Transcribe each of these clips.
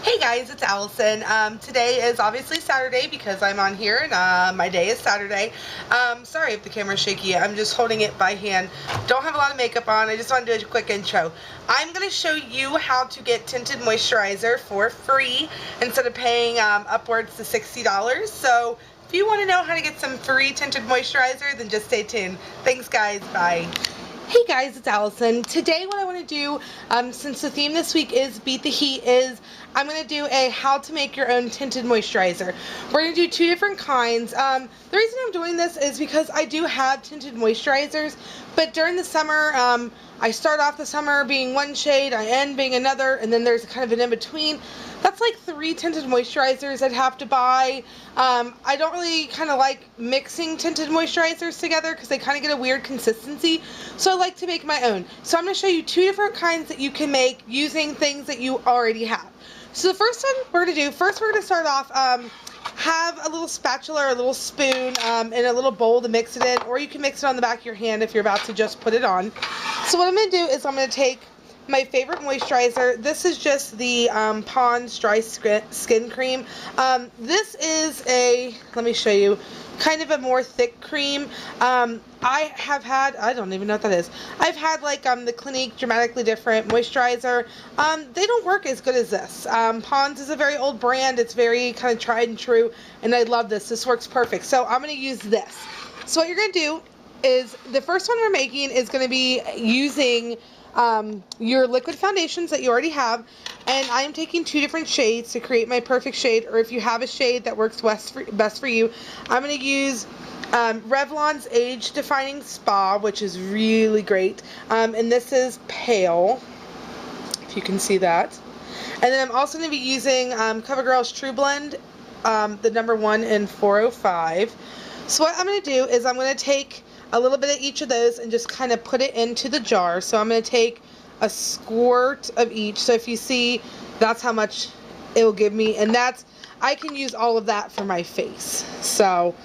Hey guys, it's Allison. Today is obviously Saturday because I'm on here and my day is Saturday. Sorry if the camera's shaky. I'm just holding it by hand. Don't have a lot of makeup on. I just want to do a quick intro. I'm going to show you how to get tinted moisturizer for free instead of paying upwards to $60. So if you want to know how to get some free tinted moisturizer, then just stay tuned. Thanks guys. Bye. Hey guys, it's Allison. Today what I want to do, since the theme this week is Beat the Heat, is I'm going to do a how to make your own tinted moisturizer. We're going to do two different kinds. The reason I'm doing this is because I do have tinted moisturizers, but during the summer, I start off the summer being one shade, I end being another, and then there's kind of an in-between. That's like 3 tinted moisturizers I'd have to buy. I don't really kind of like mixing tinted moisturizers together because they kind of get a weird consistency. So I like to make my own. So I'm going to show you 2 different kinds that you can make using things that you already have. So the first one we're going to do, first we're going to start off, have a little spatula or a little spoon and a little bowl to mix it in, or you can mix it on the back of your hand if you're about to just put it on. So what I'm going to do is I'm going to take my favorite moisturizer. This is just the Pond's Dry Skin Cream. This is a, let me show you, kind of a more thick cream. I have had, I don't even know what that is. I've had like the Clinique Dramatically Different moisturizer. They don't work as good as this. Pond's is a very old brand. It's very kind of tried and true, and I love this. This works perfect. So I'm going to use this. So what you're going to do is, the first one we're making is going to be using your liquid foundations that you already have, and I am taking 2 different shades to create my perfect shade, or if you have a shade that works best for you. I'm going to use Revlon's Age Defining Spa, which is really great, and this is pale, if you can see that. And then I'm also going to be using CoverGirl's True Blend, the number 1 in 405. So what I'm going to do is I'm going to take a little bit of each of those and just kind of put it into the jar. So I'm going to take a squirt of each. So if you see, that's how much it will give me, and that's, I can use all of that for my face. So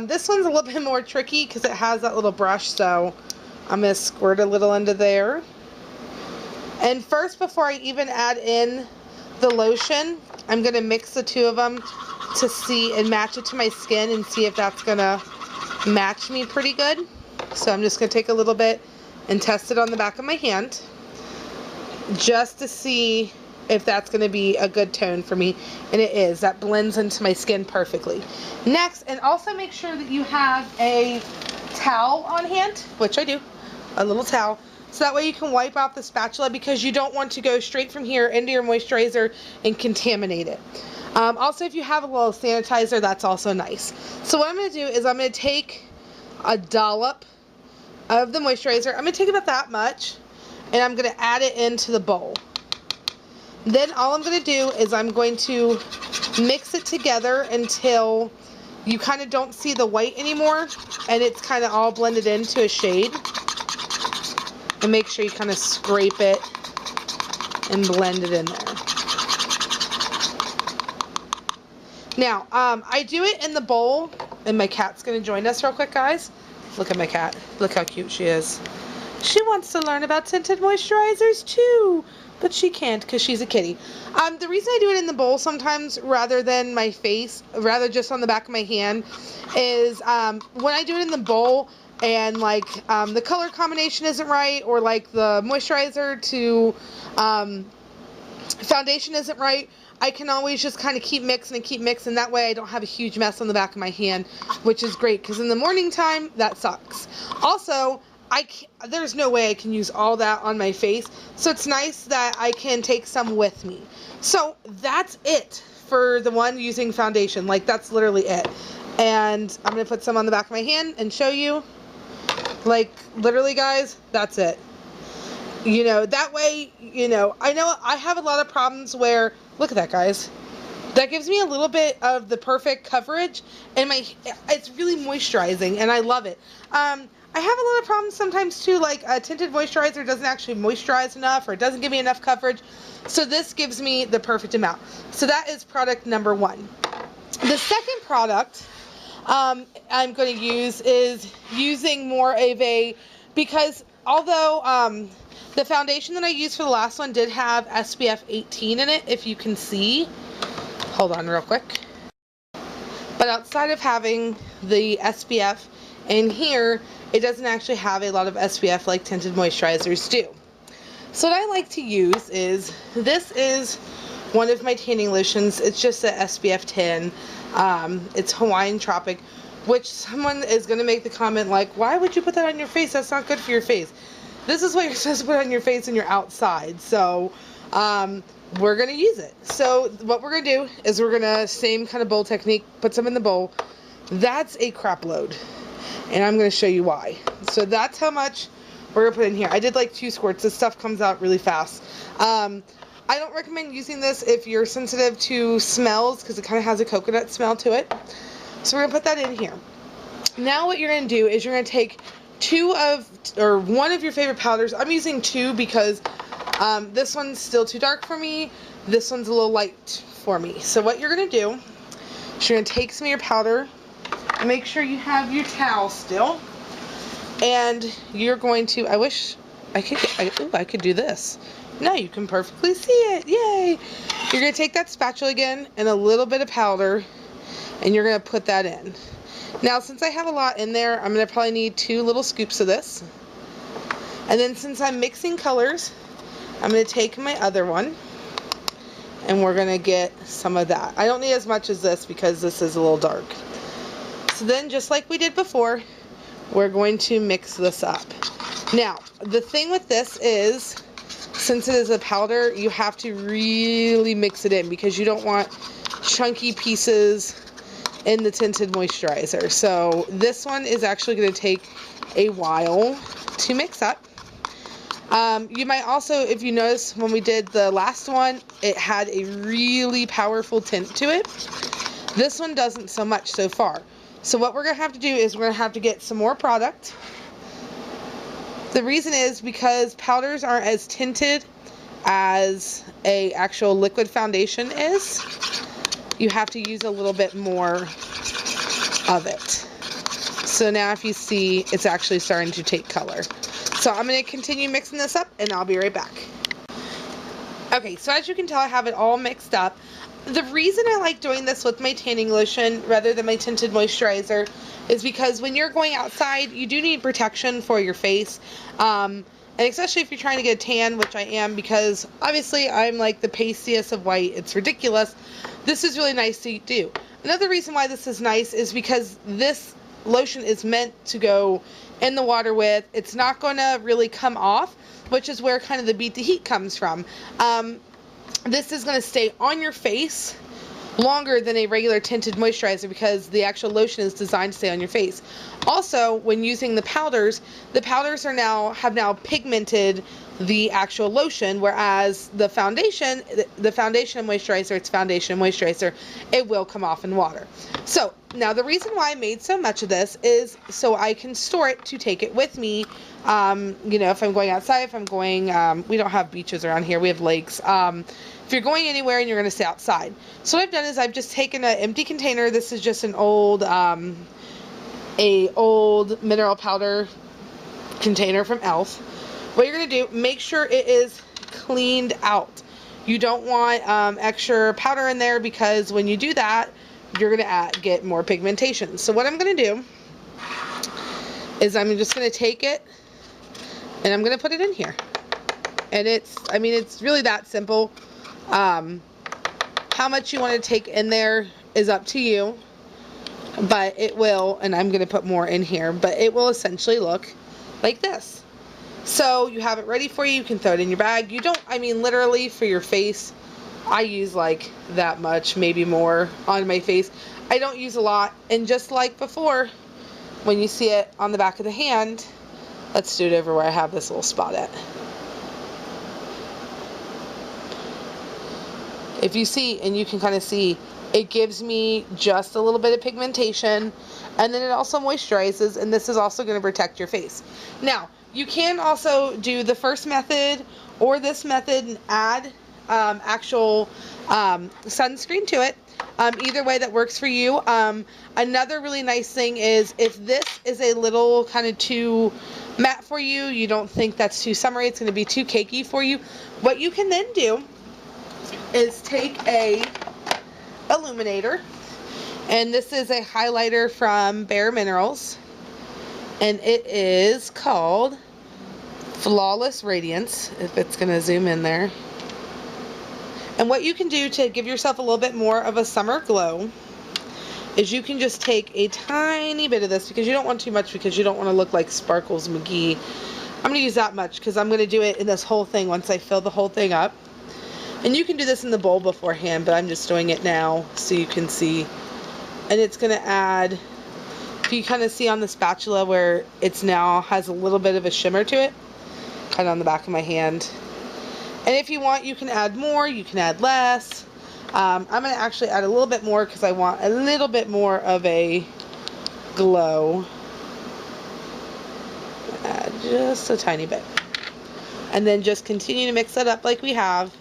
this one's a little bit more tricky because it has that little brush, so I'm going to squirt a little into there. And first, before I even add in the lotion, I'm going to mix the 2 of them to see and match it to my skin and see if that's going to match me pretty good. So I'm just going to take a little bit and test it on the back of my hand just to see if that's going to be a good tone for me, and it is. That blends into my skin perfectly. Next, and also make sure that you have a towel on hand, which I do, a little towel, so that way you can wipe out the spatula, because you don't want to go straight from here into your moisturizer and contaminate it. Also, if you have a little sanitizer, that's also nice. So what I'm going to do is I'm going to take a dollop of the moisturizer. I'm going to take about that much, and I'm going to add it into the bowl. Then all I'm going to do is I'm going to mix it together until you kind of don't see the white anymore, and it's kind of all blended into a shade. And make sure you kind of scrape it and blend it in there. Now, I do it in the bowl, and my cat's going to join us real quick, guys. Look at my cat. Look how cute she is. She wants to learn about tinted moisturizers too, but she can't because she's a kitty. The reason I do it in the bowl sometimes rather than my face, rather just on the back of my hand, is when I do it in the bowl and like the color combination isn't right, or like the moisturizer to foundation isn't right, I can always just kind of keep mixing and keep mixing. That way I don't have a huge mess on the back of my hand, which is great, because in the morning time, that sucks. Also, there's no way I can use all that on my face, so it's nice that I can take some with me. So that's it for the one using foundation. Like, that's literally it. And I'm going to put some on the back of my hand and show you. Like, literally, guys, that's it. You know, that way, you know I have a lot of problems where, look at that, guys. That gives me a little bit of the perfect coverage, and it's really moisturizing, and I love it. I have a lot of problems sometimes too, like a tinted moisturizer doesn't actually moisturize enough, or it doesn't give me enough coverage. So this gives me the perfect amount. So that is product number 1. The second product I'm going to use is using more of a, because although the foundation that I used for the last one did have SPF 18 in it, if you can see. Hold on real quick. But outside of having the SPF in here, it doesn't actually have a lot of SPF like tinted moisturizers do. So what I like to use is, this is one of my tanning lotions. It's just a SPF 10. It's Hawaiian Tropic, which someone is going to make the comment like, why would you put that on your face? That's not good for your face. This is what you're supposed to put on your face when you're outside. So we're going to use it. So what we're going to do is we're going to, same kind of bowl technique, put some in the bowl. That's a crap load. And I'm going to show you why. So that's how much we're going to put in here. I did like 2 squirts. This stuff comes out really fast. I don't recommend using this if you're sensitive to smells, because it kind of has a coconut smell to it. So we're going to put that in here. Now what you're going to do is you're going to take one of your favorite powders. I'm using 2 because this one's still too dark for me. This one's a little light for me. So what you're going to do is you're going to take some of your powder. Make sure you have your towel still. And you're going to, I wish I could do this. Now you can perfectly see it. Yay! You're going to take that spatula again and a little bit of powder, and you're going to put that in. Now, since I have a lot in there, I'm going to probably need 2 little scoops of this. And then since I'm mixing colors, I'm going to take my other one, and we're going to get some of that. I don't need as much as this because this is a little dark. So then, just like we did before, we're going to mix this up. Now, the thing with this is, since it is a powder, you have to really mix it in because you don't want chunky pieces in the tinted moisturizer. So this one is actually going to take a while to mix up. You might also, if you notice, when we did the last one, it had a really powerful tint to it. This one doesn't so much so far. So what we're going to have to do is we're going to have to get some more product. The reason is because powders aren't as tinted as a actual liquid foundation is. You have to use a little bit more of it. So now if you see, it's actually starting to take color. So I'm going to continue mixing this up and I'll be right back. Okay, so as you can tell, I have it all mixed up. The reason I like doing this with my tanning lotion rather than my tinted moisturizer is because when you're going outside, you do need protection for your face. And especially if you're trying to get a tan, which I am, because obviously I'm like the pastiest of white. It's ridiculous. This is really nice to do. Another reason why this is nice is because this lotion is meant to go in the water with. It's not going to really come off, which is where kind of the beat the heat comes from. This is going to stay on your face longer than a regular tinted moisturizer because the actual lotion is designed to stay on your face. Also, when using the powders are have now pigmented the actual lotion, whereas the foundation moisturizer, it's foundation moisturizer, it will come off in water. So now the reason why I made so much of this is so I can store it to take it with me. You know, if I'm going outside, if I'm going, we don't have beaches around here, we have lakes. If you're going anywhere and you're going to stay outside. So what I've done is I've just taken an empty container. This is just an old mineral powder container from e.l.f. What you're going to do, make sure it is cleaned out. You don't want extra powder in there because when you do that, you're going to get more pigmentation. So what I'm going to do is I'm just going to take it and I'm going to put it in here. And it's really that simple. How much you want to take in there is up to you, but it will, and I'm going to put more in here, but it will essentially look like this. So you have it ready for you. You can throw it in your bag. You don't, literally for your face, I use like that much, maybe more on my face. I don't use a lot. And just like before, when you see it on the back of the hand, let's do it over where I have this little spot at. If you see, and you can kind of see, it gives me just a little bit of pigmentation, and then it also moisturizes, and this is also going to protect your face. Now, you can also do the first method or this method and add actual sunscreen to it. Either way that works for you. Another really nice thing is if this is a little kind of too matte for you, you don't think that's too summery, it's going to be too cakey for you, what you can then do is take a illuminator, and this is a highlighter from Bare Minerals, and it is called Flawless Radiance, if it's going to zoom in there. And what you can do to give yourself a little bit more of a summer glow is you can just take a tiny bit of this, because you don't want too much, because you don't want to look like Sparkles McGee. I'm going to use that much because I'm going to do it in this whole thing once I fill the whole thing up. And you can do this in the bowl beforehand, but I'm just doing it now so you can see. And it's going to add, if you kind of see on the spatula where it's now has a little bit of a shimmer to it, kind of on the back of my hand. And if you want, you can add more, you can add less. I'm going to actually add a little bit more because I want a little bit more of a glow. Add just a tiny bit. And then just continue to mix it up like we have.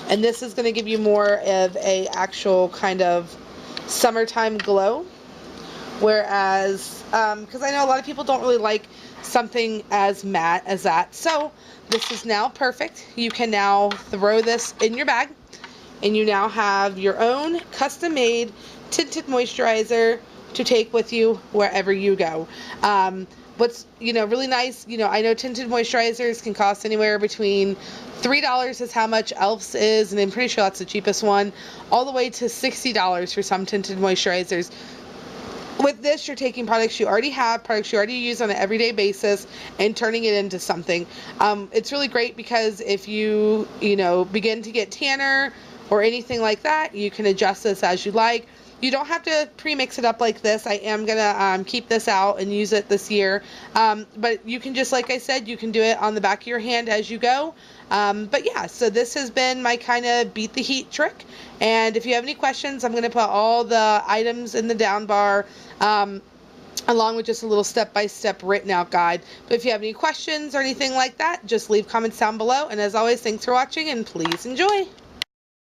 And this is going to give you more of a actual kind of summertime glow. Whereas, because I know a lot of people don't really like something as matte as that. So this is now perfect. You can now throw this in your bag, and you now have your own custom made tinted moisturizer to take with you wherever you go. What's, really nice, I know tinted moisturizers can cost anywhere between $3 is how much e.l.f.'s is, and I'm pretty sure that's the cheapest one, all the way to $60 for some tinted moisturizers. With this, you're taking products you already have, products you already use on an everyday basis, and turning it into something. It's really great because if you, begin to get tanner or anything like that, you can adjust this as you like. You don't have to pre-mix it up like this. I am going to keep this out and use it this year. But you can just, like I said, you can do it on the back of your hand as you go. But yeah, so this has been my kind of beat the heat trick. And if you have any questions, I'm going to put all the items in the down bar, along with just a little step-by-step written out guide. But if you have any questions or anything like that, just leave comments down below. And as always, thanks for watching, and please enjoy.